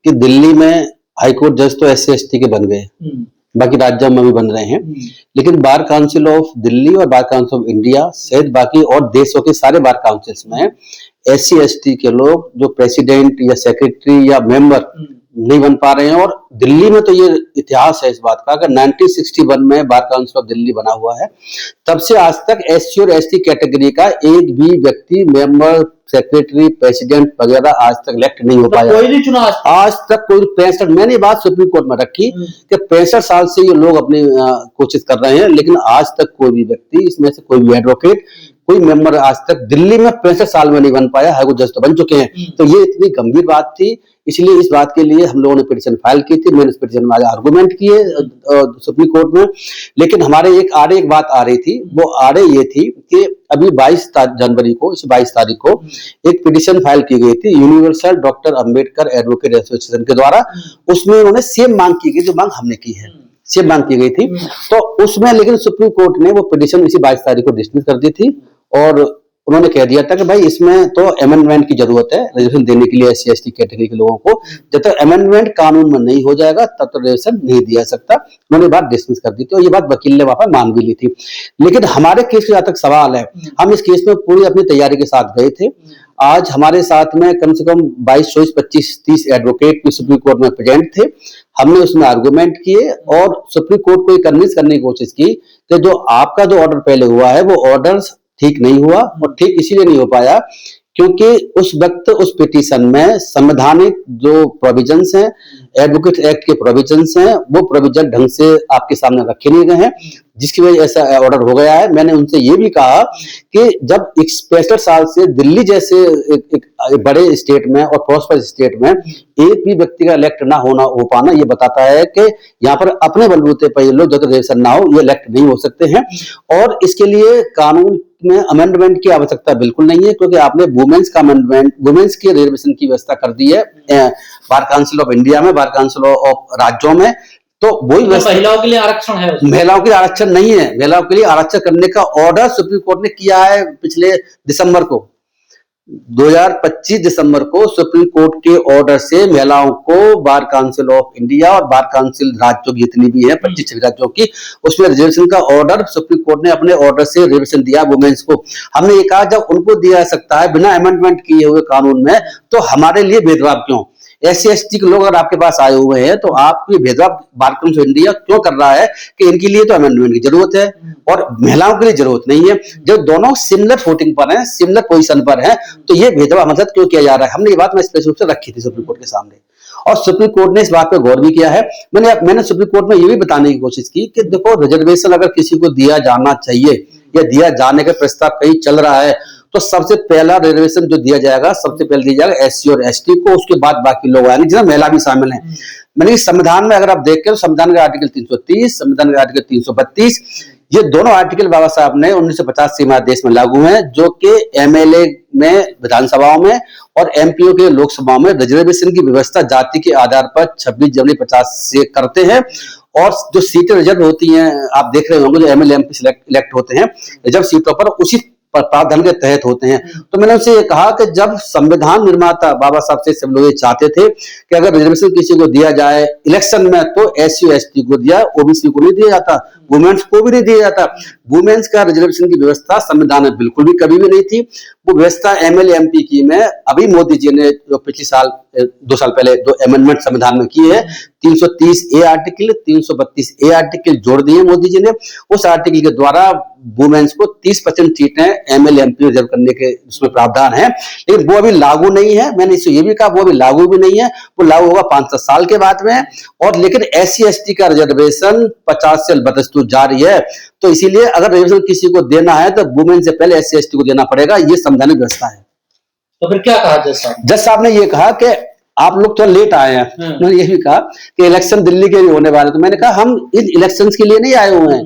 कि दिल्ली में हाईकोर्ट जज तो SC ST के बन गए, बाकी राज्यों में भी बन रहे हैं, लेकिन बार काउंसिल ऑफ दिल्ली और बार काउंसिल ऑफ इंडिया सहित बाकी और देशों के सारे बार काउंसिल्स में SC ST के लोग जो प्रेसिडेंट या सेक्रेटरी या मेंबर नहीं बन पा रहे हैं। और दिल्ली में तो ये इतिहास है इस बात का कि 1961 में बार काउंसिल ऑफ दिल्ली बना हुआ है, तब से आज तक SC और ST कैटेगरी का एक भी व्यक्ति मेंबर, सेक्रेटरी, प्रेसिडेंट वगैरह आज तक इलेक्ट नहीं हो पाया। कोई नहीं चुना आज तक कोई 65, मैंने ये बात सुप्रीम कोर्ट में रखी कि 65 साल से ये लोग अपनी कोशिश कर रहे हैं, लेकिन आज तक कोई भी व्यक्ति इसमें से कोई भी एडवोकेट, कोई मेंबर आज तक दिल्ली में 65 साल में नहीं बन पाया। हाईकोर्ट जज तो बन चुके हैं। तो ये इतनी गंभीर बात थी, इसलिए इस बात के लिए हम लोगों ने पिटीशन फाइल की थी। मैंने इस पिटीशन में आर्गुमेंट किए सुप्रीम कोर्ट में, लेकिन हमारे एक बात आ रही थी, वो आड़े ये थी कि अभी 22 जनवरी को, इस 22 तारीख को एक पिटीशन फाइल की गई थी universal doctor Ambedkar advocate association के द्वारा। उसमें उन्होंने सेम मांग की गई जो मांग हमने की है, सेम मांग की गई थी। तो उसमें लेकिन सुप्रीम कोर्ट ने वो पिटीशन इसी 22 तारीख को डिसमिस कर दी थी और उन्होंने कह दिया था कि भाई इसमें तो अमेंडमेंट की जरूरत है रिजर्वेशन देने के लिए SC ST कैटेगरी के लोगों को। जब तक अमेंडमेंट कानून में नहीं हो जाएगा तब तक रिजर्वेशन नहीं दिया सकता। उन्होंने बात डिसमिस कर दी थी और ये बात वकील ने वहां पर मान भी ली थी। लेकिन हमारे केस का जहां तक सवाल है, हम इस केस में पूरी अपनी तैयारी के साथ गए थे। आज हमारे साथ में कम से कम 22, 24, 25, 30 एडवोकेट भी सुप्रीम कोर्ट में प्रेजेंट थे। हमने उसमें आर्गुमेंट किए और सुप्रीम कोर्ट को कन्विंस करने की कोशिश की कि जो आपका जो ऑर्डर पहले हुआ है वो ऑर्डर ठीक नहीं हुआ, और ठीक इसीलिए नहीं हो पाया क्योंकि उस वक्त उस पिटीशन में संवैधानिक जो प्रोविजंस हैं, एडवोकेट एक्ट के प्रोविजंस हैं, वो प्रोविजन ढंग से आपके सामने रखे नहीं गए हैं, जिसकी वजह ऐसा ऑर्डर हो गया है। मैंने उनसे ये भी कहा कि जब 65 साल से दिल्ली जैसे एक बड़े स्टेट में और प्रॉस्पर स्टेट में एक भी व्यक्ति का इलेक्ट ना हो पाना, ये बताता है कि यहाँ पर अपने बलबूते पर ये लोग जब तक रिजर्वेशन ना हो ये इलेक्ट नहीं हो सकते हैं। और इसके लिए कानून में अमेंडमेंट की आवश्यकता बिल्कुल नहीं है, क्योंकि आपने वुमेन्स का अमेंडमेंट, वुमेन्स के रिजर्वेशन की व्यवस्था कर दी है बार काउंसिल ऑफ इंडिया में, बार काउंसिल ऑफ राज्यों में। तो वही महिलाओं के लिए आरक्षण है, महिलाओं के लिए आरक्षण नहीं है। महिलाओं के लिए आरक्षण करने का ऑर्डर सुप्रीम कोर्ट ने किया है पिछले दिसंबर को, 2025 दिसंबर को सुप्रीम कोर्ट के ऑर्डर से महिलाओं को बार काउंसिल ऑफ इंडिया और बार काउंसिल राज्यों की जितनी भी है 25 राज्यों की, उसमें रिजर्वेशन का ऑर्डर सुप्रीम कोर्ट ने अपने ऑर्डर से रिजर्वेशन दिया वुमेन्स को। हमने ये कहा जब उनको दिया जा सकता है बिना अमेंडमेंट किए हुए कानून में, तो हमारे लिए भेदभाव क्यों? SC ST के लोग अगर आपके पास आए हुए हैं तो आपकी भेदभाव बार काउंसिल ऑफ इंडिया क्यों कर रहा है कि इनके लिए तो अमेंडमेंट की जरूरत है और महिलाओं के लिए जरूरत नहीं है। जब दोनों सिमिलर फुटिंग पर हैं, सिमिलर पोजीशन पर हैं, तो ये भेदभाव हमारे साथ क्यों किया जा रहा है? हमने ये बात मैं स्पष्ट रूप से रखी थी सुप्रीम कोर्ट के सामने और सुप्रीम कोर्ट ने इस बात पर गौर भी किया है। मैंने सुप्रीम कोर्ट में ये भी बताने की कोशिश की कि देखो, रिजर्वेशन अगर किसी को दिया जाना चाहिए या दिया जाने का प्रस्ताव कहीं चल रहा है तो सबसे पहला रिजर्वेशन जो दिया जाएगा, सबसे पहले दिया जाएगा SC और ST को, उसके बाद बाकी लोग आएंगे जिसमें महिला भी शामिल हैं। मैंने संविधान में अगर आप देखें तो संविधान का आर्टिकल 330, संविधान का आर्टिकल 332, ये दोनों आर्टिकल बाबा साहब ने 1950 से हमारे देश में लागू हैं, जो कि MLA में, विधानसभाओं में और MPO के लोकसभाओं में रिजर्वेशन की व्यवस्था जाति के आधार पर 26 जनवरी 50 से करते हैं। और जो सीटें रिजर्व होती हैं, आप देख रहे होंगे जो MLA MP इलेक्ट होते हैं रिजर्व सीटों पर, उसी प्रावधान के तहत होते हैं। तो मैंने उनसे ये कहा कि जब संविधान निर्माता बाबा साहब से सब लोग ये चाहते थे कि अगर रिजर्वेशन किसी को दिया जाए इलेक्शन में तो SC ST को दिया, OBC को नहीं दिया जाता, वुमेन्स को भी नहीं दिया जाता। वुमेन्स का रिजर्वेशन की व्यवस्था संविधान में बिल्कुल भी कभी भी नहीं थी। वो व्यवस्था MLA MP की में अभी मोदी जी ने जो पिछले साल 2 साल पहले 2 अमेंडमेंट संविधान में किए है, 330A आर्टिकल, 332A आर्टिकल जोड़ दिए मोदी जी ने। उस आर्टिकल के द्वारा वुमेन्स को 30% सीटें MLA MP रिजर्व करने के उसमें प्रावधान है, लेकिन वो अभी लागू नहीं है। मैंने इससे ये भी कहा वो अभी लागू भी नहीं है, वो लागू होगा 5-7 साल के बाद में। और लेकिन SC ST का रिजर्वेशन 50 से बदस्तूर जारी है, तो इसीलिए अगर रिजर्वेशन किसी को देना है तो वुमेन से पहले SC ST को देना पड़ेगा, ये संवैधानिक व्यवस्था है। तो फिर क्या कहा जज साहब? जज साहब ने ये कहा कि आप लोग थोड़ा लेट आए हैं। उन्होंने ये भी कहा कि इलेक्शन दिल्ली के लिए होने वाले, तो मैंने कहा हम इन इलेक्शंस के लिए नहीं आए हुए हैं,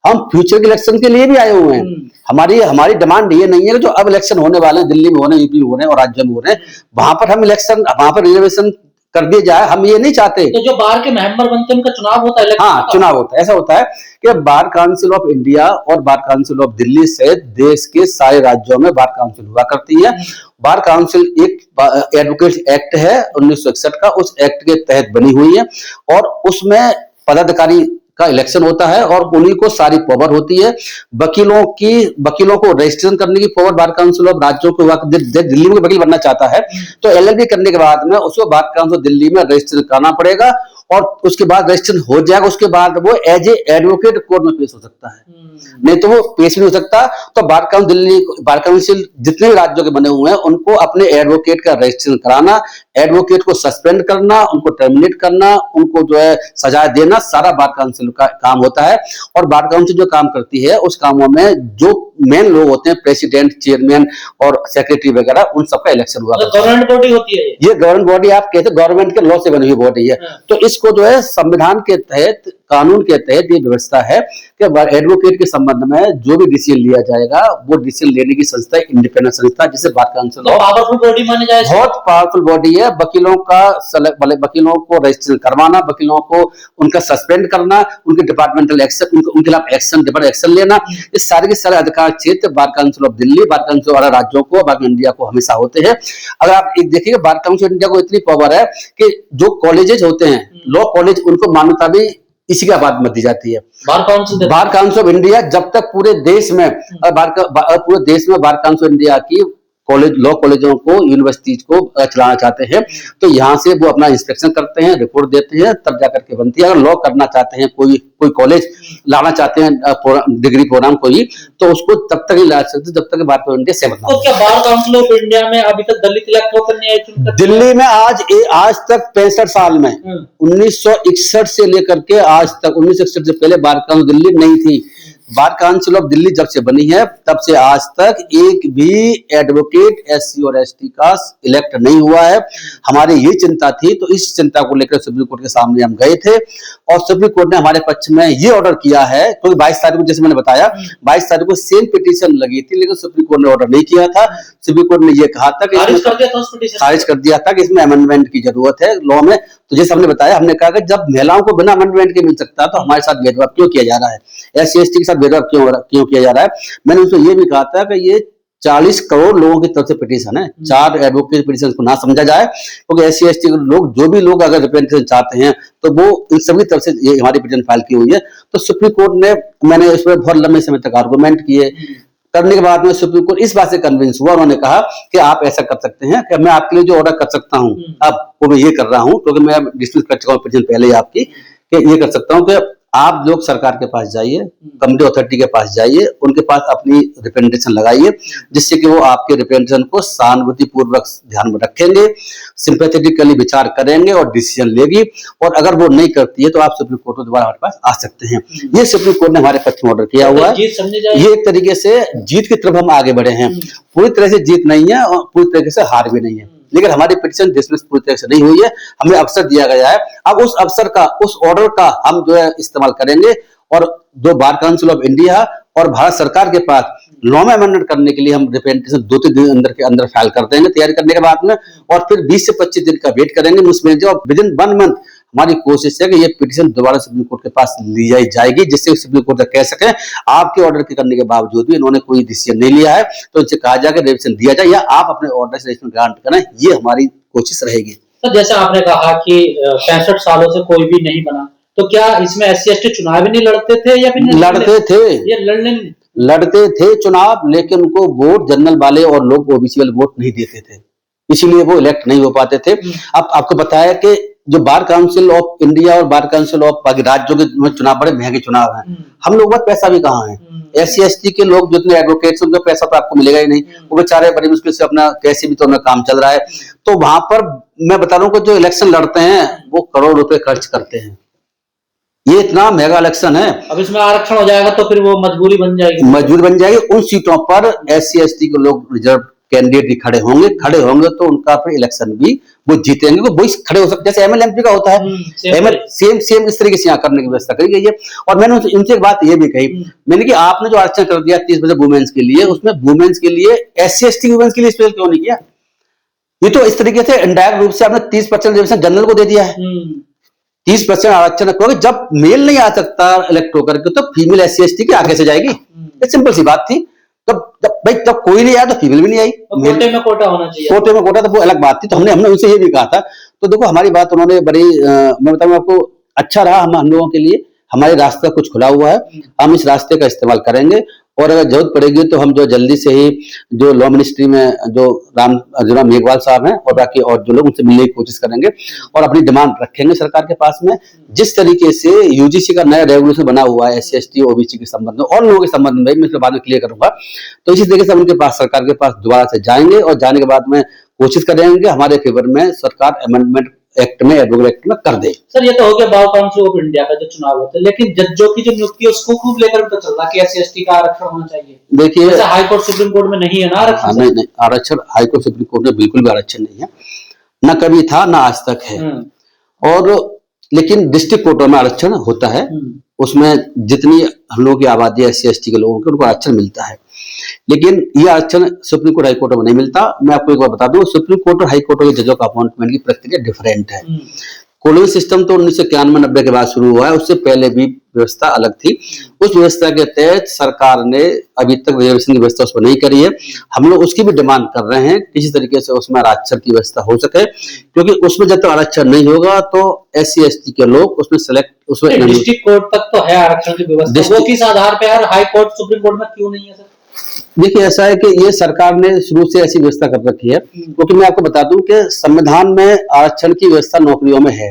हम फ्यूचर के इलेक्शन के लिए भी आए हुए हैं। हमारी डिमांड ये नहीं है कि जो अब इलेक्शन होने वाले हैं, दिल्ली में हो रहे हैं, यूपी में हो रहे हैं और राज्य में हो रहे हैं, वहां पर हम इलेक्शन, वहां पर रिजर्वेशन कर दिया जाए, हम ये नहीं चाहते। तो जो बाहर के मेंबर बनते हैं उनका चुनाव होता है, हाँ, चुनाव होता है। ऐसा होता है कि बार काउंसिल ऑफ इंडिया और बार काउंसिल ऑफ दिल्ली सहित देश के सारे राज्यों में बार काउंसिल हुआ करती है। बार काउंसिल एक एडवोकेट्स एक्ट है 1961 का, उस एक्ट के तहत बनी हुई है और उसमें पदाधिकारी का इलेक्शन होता है और उन्हीं को सारी पावर होती है। वकीलों को रजिस्ट्रेशन करने की पावर बार काउंसिल ऑफ राज्यों को, दिल्ली में वकील बनना चाहता है तो एलएलबी करने के बाद में उसको बार काउंसिल दिल्ली में रजिस्ट्रेशन करना पड़ेगा और उसके बाद रजिस्ट्रेशन हो जाएगा, उसके बाद वो एज ए एडवोकेट कोर्ट में पेश हो सकता है, नहीं तो वो पेश नहीं हो सकता। तो बार काउंसिल जितने भी राज्यों के बने हुए हैं उनको अपने एडवोकेट का रजिस्ट्रेशन कराना, एडवोकेट को सस्पेंड करना, उनको टर्मिनेट करना, उनको जो है सजा देना, सारा बार काउंसिल का काम होता है। और बार काउंसिल जो काम करती है उस कामों में जो मेन लोग होते हैं, प्रेसिडेंट, चेयरमैन और सेक्रेटरी वगैरह, उन सबका इलेक्शन हुआ। गवर्नमेंट बॉडी होती है ये गवर्नमेंट बॉडी, आप कहते गवर्नमेंट के लॉ से बनी हुई बॉडी है। तो इसको जो है संविधान के तहत, कानून के तहत ये व्यवस्था है कि एडवोकेट के संबंध में जो भी डिसीजन लिया जाएगा वो डिसीजन लेने की संस्था इंडिपेंडेंट संस्था जिसे बार काउंसिल पावरफुल बॉडी मानी जाए। बहुत पावरफुल बॉडी है। वकीलों को रजिस्ट्रेशन करवाना, वकीलों को उनका सस्पेंड करना, उनके डिपार्टमेंटल एक्शन, उनके खिलाफ एक्शन लेना, इस सारे के सारे अधिकार क्षेत्र bar council of Delhi, bar council वाला राज्यों को, बार इंडिया को हमेशा होते हैं। अगर आप एक देखिएगा बार काउंसिल इंडिया को इतनी पावर है कि जो कॉलेजेस होते हैं, लॉ कॉलेज, उनको मान्यता भी इसी के बाद में दी जाती है। बार काउंसिल ऑफ इंडिया जब तक पूरे देश में बार काउंसिल इंडिया की लॉ कॉलेजों को, यूनिवर्सिटीज को चलाना चाहते हैं तो यहाँ से वो अपना इंस्पेक्शन करते हैं, रिपोर्ट देते हैं, तब जाकर के बनती है। अगर लॉ करना चाहते हैं, कोई कॉलेज लाना चाहते हैं डिग्री प्रोग्राम कोई, तो उसको तब तक ही ला सकते जब तक बार काउंसिल इंडिया से मतलब। तो क्या बार काउंसिल ऑफ इंडिया में अभी तक दलित इलेक्ट होकर नहीं आए? दिल्ली में आज तक 65 साल में 1961 से लेकर के आज तक, 1961 से पहले बार काउंसिल दिल्ली नहीं थी। बार काउंसिल ऑफ दिल्ली जब से बनी है तब से आज तक एक भी एडवोकेट एससी और एसटी का इलेक्ट नहीं हुआ है। हमारी ये चिंता थी, तो इस चिंता को लेकर सुप्रीम कोर्ट के सामने हम गए थे और सुप्रीम कोर्ट ने हमारे पक्ष में ये ऑर्डर किया है, क्योंकि 22 तारीख को, जैसे मैंने बताया, 22 तारीख को सेम पिटीशन लगी थी, लेकिन सुप्रीम कोर्ट ने ऑर्डर नहीं किया था। सुप्रीम कोर्ट ने ये कहा था कि खारिज कर दिया था कि इसमें अमेंडमेंट की जरूरत है लॉ में। तो जैसे हमने बताया, हमने कहा कि जब महिलाओं को बिना अमेंडमेंट के मिल सकता है तो हमारे साथ भेदभाव क्यों किया जा रहा है, एससी एसटी के साथ भेदभाव क्यों किया जा रहा है। मैंने उनसे ये भी कहा था कि ये 40 करोड़ लोगों की तरफ से पिटीशन है, 4 एडवोकेट पिटीशन को ना समझा जाए, क्योंकि एससी एसटी लोग, जो भी लोग अगर रिप्रेजेंटेशन चाहते हैं तो वो इन सभी तरफ से ये हमारी पिटीशन फाइल की हुई है। तो सुप्रीम कोर्ट ने, मैंने इस पर बहुत लंबे समय तक आर्गूमेंट किए, करने के बाद में सुप्रीम कोर्ट इस बात से कन्विंस हुआ, उन्होंने कहा कि आप ऐसा कर सकते हैं कि मैं आपके लिए जो ऑर्डर कर सकता हूं, अब वो मैं ये कर रहा हूं, क्योंकि मैं डिस्मिस कर चुका हूं पिटीशन पहले ही आपकी, कि ये कर सकता हूं कि आप लोग सरकार के पास जाइए, कम्युनिटी अथॉरिटी के पास जाइए, उनके पास अपनी रिप्रेजेंटेशन लगाइए, जिससे कि वो आपके रिप्रेजेंटेशन को सहानुभूति पूर्वक ध्यान में रखेंगे, सिंपैथेटिकली विचार करेंगे और डिसीजन लेगी। और अगर वो नहीं करती है तो आप सुप्रीम कोर्ट में दोबारा हमारे पास आ सकते हैं। ये सुप्रीम कोर्ट ने हमारे पक्ष में ऑर्डर किया हुआ है। ये एक तरीके से जीत की तरफ हम आगे बढ़े हैं। पूरी तरह से जीत नहीं है और पूरी तरीके से हार भी नहीं है, लेकिन हमारी पिटीशन डिसमिस पूरी तरह से नहीं हुई है, हमें अवसर दिया गया है। अब उस अवसर का, उस ऑर्डर का हम जो है इस्तेमाल करेंगे और जो बार काउंसिल ऑफ इंडिया और भारत सरकार के पास लॉ में अमेंडमेंट करने के लिए हम रिप्रेजेंटेशन 2-3 दिन के अंदर फाइल कर देंगे, तैयारी करने के बाद में, और फिर 20 से 25 दिन का वेट करेंगे मुस्लिम, और विद इन 1 मंथ हमारी कोशिश है कि ये पिटीशन दोबारा सुप्रीम कोर्ट के पास ली जाएगी, जिससे सुप्रीम कोर्ट कह सके आपके ऑर्डर के करने के बावजूद भी इन्होंने कोई डिसीजन नहीं लिया है, तो इनसे कहा जाए कि रिविजन दिया जाए या आप अपने ऑर्डर से रिविजन ग्रांट करें। ये हमारी कोशिश रहेगी। तो जैसे आपने कहा कि 65 सालों से कोई भी नहीं बना, तो क्या इसमें एससी एसटी चुनाव भी नहीं लड़ते थे या फिर लड़ते थे? ये लड़ते थे चुनाव, लेकिन उनको वोट जनरल वाले और लोग ओबीसी वाले वोट नहीं देते थे, इसीलिए वो इलेक्ट नहीं हो पाते थे। अब आपको बताया कि जो बार काउंसिल ऑफ इंडिया और बार काउंसिल ऑफ बाकी राज्यों के चुनाव बड़े महंगे चुनाव हैं, हम लोग बहुत पैसा भी कहाँ है, एससी एसटी के लोग जितने एडवोकेट्स, उनका पैसा तो आपको मिलेगा ही नहीं, वो बेचारे बड़ी मुश्किल से अपना कैसे भी तो उनका काम चल रहा है। तो वहां पर मैं बता रहा हूँ कि जो इलेक्शन लड़ते हैं वो करोड़ रुपए खर्च करते हैं, ये इतना महंगा इलेक्शन है। अब इसमें आरक्षण हो जाएगा तो फिर वो मजबूरी बन जाएगी। उन सीटों पर एससी एसटी के लोग रिजर्व कैंडिडेट भी खड़े होंगे तो उनका फिर इलेक्शन भी वो जीतेंगे, वो खड़े हो सकते, जैसे एमएलएमपी का होता है, सेम इस तरीके से यहाँ करने की व्यवस्था करी गई है। और मैंने उनसे एक बात ये भी कही, मैंने कि आपने जो आरक्षण कर दिया 30% वुमेन्स के लिए, उसमें वुमेन्स के लिए एससी एसटी वुमेन्स के लिए स्पेशल क्यों नहीं किया? ये तो इस तरीके से इनडायरेक्ट रूप से आपने 30% रिजर्वेशन जनरल को दे दिया है। 30% आरक्षण क्योंकि जब मेल नहीं आ सकता इलेक्ट होकर के तो फीमेल SC ST की आगे से जाएगी। ये सिंपल सी बात थी। भाई जब कोई नहीं आया तो फीमेल भी नहीं आई। कोटे में कोटा होना चाहिए। कोटे में कोटा तो वो अलग बात थी। तो हमने उनसे ये भी कहा था। तो देखो हमारी बात उन्होंने बड़ी मैं बताऊं आपको अच्छा रहा हम लोगों के लिए। हमारे रास्ता कुछ खुला हुआ है, हम इस रास्ते का इस्तेमाल करेंगे और अगर जरूरत पड़ेगी तो हम जो जल्दी से ही जो लॉ मिनिस्ट्री में जो राम मेघवाल साहब हैं और बाकी और जो लोग उनसे मिलने की कोशिश करेंगे और अपनी डिमांड रखेंगे सरकार के पास में। जिस तरीके से UGC का नया रेगुलेशन बना हुआ है SC ST OBC के संबंध में और लोगों के संबंध में मैं बाद में क्लियर करूंगा। तो इसी तरीके से हम उनके पास सरकार के पास दोबारा से जाएंगे और जाने के बाद में कोशिश करेंगे हमारे फेवर में सरकार अमेंडमेंट एक्ट में एडवोकेट एक्ट में कर दे। सर ये तो हो गया बार काउंसिल ऑफ इंडिया का जो चुनाव होता है, लेकिन जजों की जो नियुक्ति है उसको खूब लेकर भी तो चल रहा है कि SC ST का आरक्षण होना चाहिए। देखिए हाई कोर्ट सुप्रीम कोर्ट में नहीं है ना आरक्षण। नहीं आरक्षण हाई कोर्ट सुप्रीम कोर्ट में बिल्कुल भी आरक्षण नहीं है, ना कभी था ना आज तक है। और लेकिन डिस्ट्रिक्ट कोर्टों में आरक्षण होता है, उसमें जितनी हम लोगों की आबादी है SC ST के लोगों के उनको आरक्षण मिलता है। लेकिन ये आरक्षण सुप्रीम कोर्ट हाई कोर्ट में नहीं मिलता। मैं आपको एक बार बता दूं सुप्रीम कोर्ट और हाई कोर्ट के जजों का अपॉइंटमेंट की प्रक्रिया डिफरेंट है। कॉलोनी सिस्टम तो 1991-90 के बाद शुरू हुआ है, उससे पहले भी व्यवस्था अलग थी। उस व्यवस्था के तहत सरकार ने अभी तक रिजर्वेशन की व्यवस्था उसमें नहीं करी है। हम लोग उसकी भी डिमांड कर रहे हैं किसी तरीके से उसमें आरक्षण की व्यवस्था हो सके, क्योंकि उसमें जब तक आरक्षण नहीं होगा तो SC ST के लोग उसमें सेलेक्ट उसमें डिस्ट्रिक्ट कोर्ट तक तो है आरक्षण की व्यवस्था, वो किस आधार पे है हाई कोर्ट सुप्रीम कोर्ट में क्यों नहीं है सर? देखिए ऐसा है कि ये सरकार ने शुरू से ऐसी व्यवस्था कर रखी है, क्योंकि मैं आपको बता दूं कि संविधान में आरक्षण की व्यवस्था नौकरियों में है।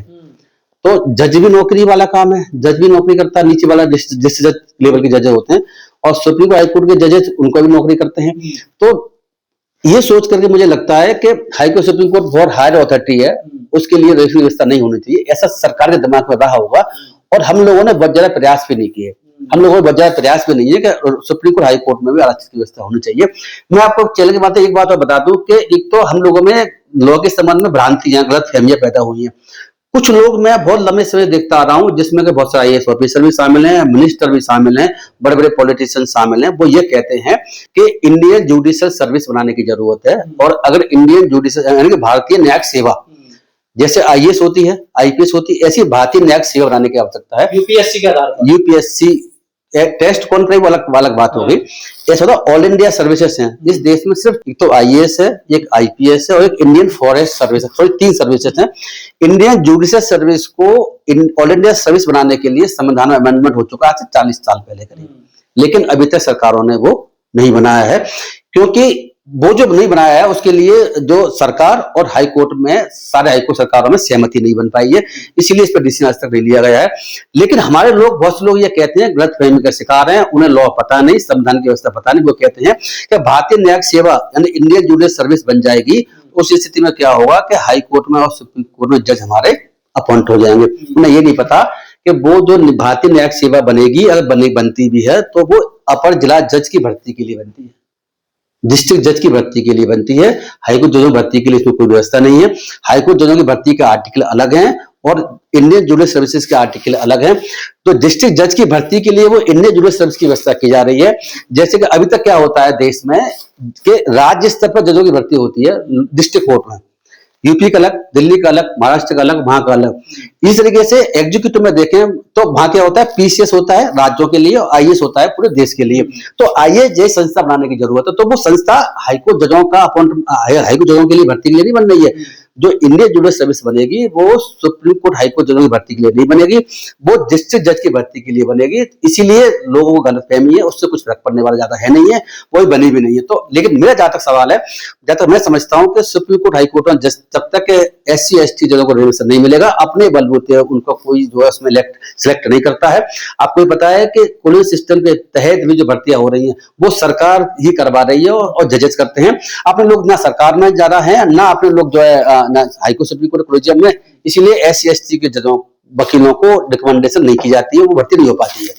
तो जज भी नौकरी वाला काम है, जज भी नौकरी करता है, नीचे वाला जिस जज लेवल के जज होते हैं और सुप्रीम हाई कोर्ट के जजेस उनको भी नौकरी करते हैं। तो ये सोच करके मुझे लगता है कि हाई कोर्ट सुप्रीम कोर्ट बहुत हायर अथॉरिटी है, उसके लिए रेशनल व्यवस्था नहीं होनी चाहिए, ऐसा सरकार के दिमाग में रहा होगा। और हम लोगों ने बहुत ज्यादा प्रयास भी नहीं किए, हम लोगों को बहुत ज्यादा प्रयास भी नहीं है कि सुप्रीम कोर्ट हाई कोर्ट में भी आरक्षण की व्यवस्था होनी चाहिए। मैं आपको चैनल की बात एक बात और बता दूं कि एक तो हम लोगों में लॉ के संबंध में भ्रांतियां गलतफहमियां पैदा हुई हैं। कुछ लोग मैं बहुत लंबे समय देखता आ रहा हूं जिसमें कि बहुत सारे IAS ऑफिसर भी शामिल हैं, मिनिस्टर भी शामिल हैं, बड़े बड़े पॉलिटिशियन शामिल हैं। वो ये कहते हैं कि इंडियन जुडिशियल सर्विस बनाने की जरूरत है और अगर इंडियन जुडिशियल यानी कि भारतीय न्यायिक सेवा जैसे IAS होती है, IPS होती है, ऐसी भारतीय न्यायिक सेवा बनाने की आवश्यकता है। UPSC के आधार पर UPSC टेस्ट कौन करे वो अलग बात होगी। ऐसा होता ऑल इंडिया सर्विसेज हैं इस देश में, सिर्फ एक तो IAS है, एक IPS है और एक इंडियन फॉरेस्ट सर्विस है, सॉरी 3 सर्विसेज हैं। इंडियन जुडिशियल सर्विस को ऑल इंडिया सर्विस बनाने के लिए संविधान में अमेंडमेंट हो चुका है आज से 40 साल पहले करीब, लेकिन अभी तक सरकारों ने वो नहीं बनाया है। क्योंकि वो जो नहीं बनाया है उसके लिए जो सरकार और हाई कोर्ट में सारे हाई कोर्ट सरकारों में सहमति नहीं बन पाई है, इसीलिए इस पर डिसीजन आज तक नहीं लिया गया है। लेकिन हमारे लोग बहुत से लोग ये कहते हैं, गलतफहमी का शिकार हैं, उन्हें लॉ पता नहीं, संविधान की व्यवस्था पता नहीं। वो कहते हैं कि भारतीय न्यायिक सेवा यानी इंडियन जुडिशियल सर्विस बन जाएगी, उस स्थिति में क्या होगा कि हाई कोर्ट में और सुप्रीम कोर्ट में जज हमारे अपॉइंट हो जाएंगे। उन्हें ये नहीं पता कि वो जो भारतीय न्यायिक सेवा बनेगी, अगर बनती भी है तो वो अपर जिला जज की भर्ती के लिए बनती है, डिस्ट्रिक्ट जज की भर्ती के लिए बनती है। हाईकोर्ट जजों की भर्ती के लिए इसमें कोई व्यवस्था नहीं है। हाईकोर्ट जजों की भर्ती के आर्टिकल अलग हैं और इंडियन जुडिशियल सर्विसेज के आर्टिकल अलग हैं। तो डिस्ट्रिक्ट जज की भर्ती के लिए वो इंडियन जुडिशियल सर्विस की व्यवस्था की जा रही है। जैसे कि अभी तक क्या होता है देश में कि राज्य स्तर पर जजों की भर्ती होती है डिस्ट्रिक्ट कोर्ट में, यूपी का अलग, दिल्ली का अलग, महाराष्ट्र का अलग, वहां का अलग। इस तरीके से एग्जीक्यूटिव में देखें तो वहां क्या होता है, PCS होता है राज्यों के लिए और IAS होता है पूरे देश के लिए। तो IAS जैसी संस्था बनाने की जरूरत है। तो वो संस्था हाईकोर्ट जजों का हाईकोर्ट जजों के लिए भर्ती के लिए नहीं बन रही है। जो इंडियन जुडिशियल सर्विस बनेगी वो सुप्रीम कोर्ट हाईकोर्ट जजों की भर्ती के लिए नहीं बनेगी, वो डिस्ट्रिक्ट जज की भर्ती के लिए बनेगी। इसीलिए लोगों को गलतफहमी है, उससे कुछ फर्क पड़ने वाला ज्यादा है नहीं है, कोई बनी भी नहीं है। तो लेकिन मेरा जहां तक सवाल है, जहां तक मैं समझता हूं कि सुप्रीम कोर्ट हाईकोर्ट में जब तक SC ST जजों को रिजर्वेशन नहीं मिलेगा, अपने बलबूते उनको कोई जो है उसमें सिलेक्ट नहीं करता है। आपको पता है कि कॉलेज सिस्टम के तहत भी जो भर्तियां हो रही हैं वो सरकार ही करवा रही है और जजेस करते हैं। अपने लोग ना सरकार में ज्यादा है, ना अपने लोग जो है हाईकोर्ट सुप्रीम कोर्ट कॉलेजियम में, इसीलिए SC ST के जजों वकीलों को रिकमेंडेशन नहीं की जाती है, वो भर्ती नहीं हो पाती है।